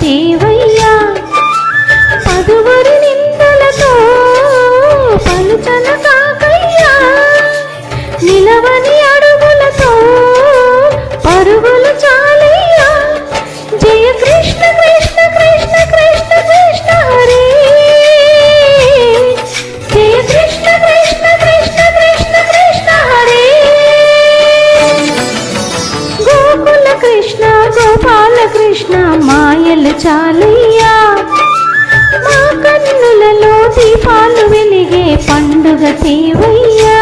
చేవయ్యా పదువరి నిందలతో పలుచన కాకయ్యా నిలవని అడుగులతో పరుగులు చాలయ్యా జయ కృష్ణ కృష్ణ కృష్ణ కృష్ణ కృష్ణ హరే జయ కృష్ణ కృష్ణ కృష్ణ కృష్ణ కృష్ణ హరే గోకుల కృష్ణ గోపాల కృష్ణ మాయలు చాలయ్యా మా కన్నులలో దీపాలు వెలిగే పండుగ తేవయ్యా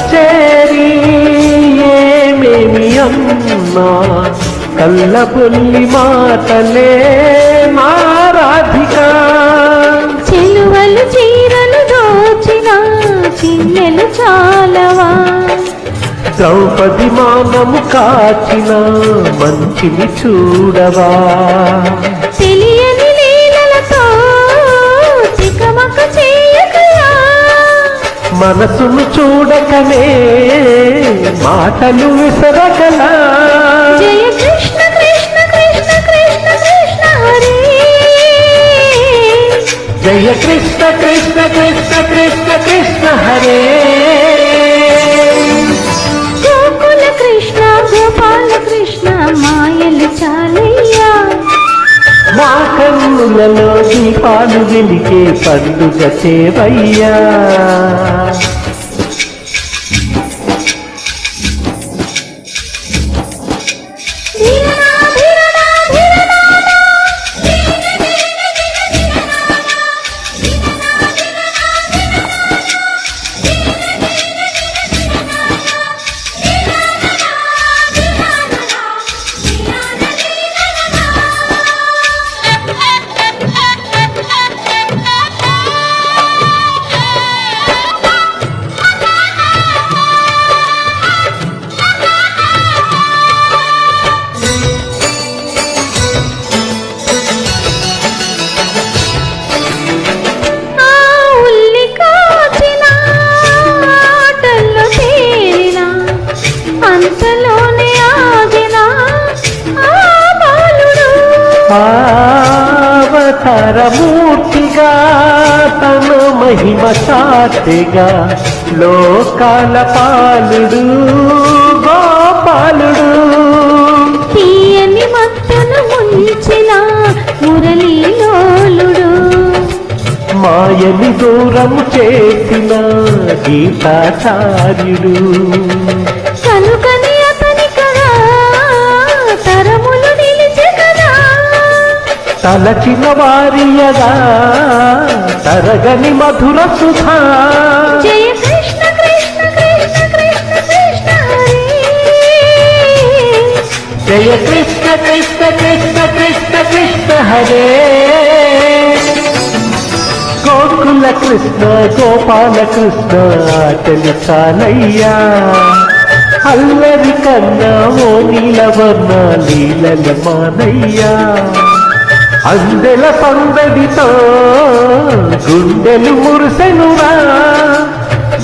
చేరి ఏమేమి అమ్మా కల్లబొల్లి మాటలే మా రాధిక చెలువలు చీరలు దోచిన చిన్నెలు చాలవా ద్రౌపది మానము కాచిన మంచిని చూడవా తెలియని లీలలతో తికమక చేయకయా మనసును చూడకనే మాటలు విసరగలా జయ కృష్ణ కృష్ణ కృష్ణ కృష్ణ కృష్ణ హరే జయ కృష్ణ కృష్ణ కృష్ణ కృష్ణ కృష్ణ హరే గోకుల కృష్ణ గోపాల కృష్ణ మాయలు చాలయ్యా మా కన్నులలో దీపాలు వెలిగే పండుగ చేవయ్యా అవతారమూర్తిగా తన మహిమ చాటెగా లోకాల పాలుడు గోపాలుడు తీయని మత్తును ముంచిన మురళీలోలుడు మాయని దూరం చేసిన గీతాచార్యుడు కనుకని అతని కదా తరములు నిలిచె కదా తలచిన వారియగా తరగని మధుర సుధా జయ కృష్ణ కృష్ణ కృష్ణ కృష్ణ కృష్ణ హరే జయ కృష్ణ కృష్ణ కృష్ణ కృష్ణ కృష్ణ హరే గోకుల కృష్ణ గోపాల కృష్ణ ఆటలు చాలయ్యా అల్లరి కన్నా ఓ నీలవర్ణ లీలల మానయ్యా అందెల సందడితో గుండెలు మురిసెనురా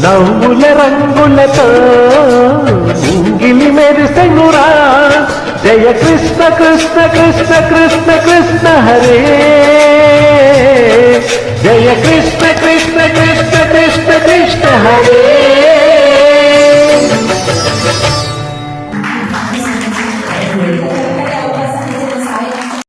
నవ్వుల రంగులతో ఇంగిలి మెరిసెనురా జయ కృష్ణ కృష్ణ కృష్ణ కృష్ణ కృష్ణ హరే జయ కృష్ణ కృష్ణ కృష్ణ కృష్ణ కృష్ణ హరే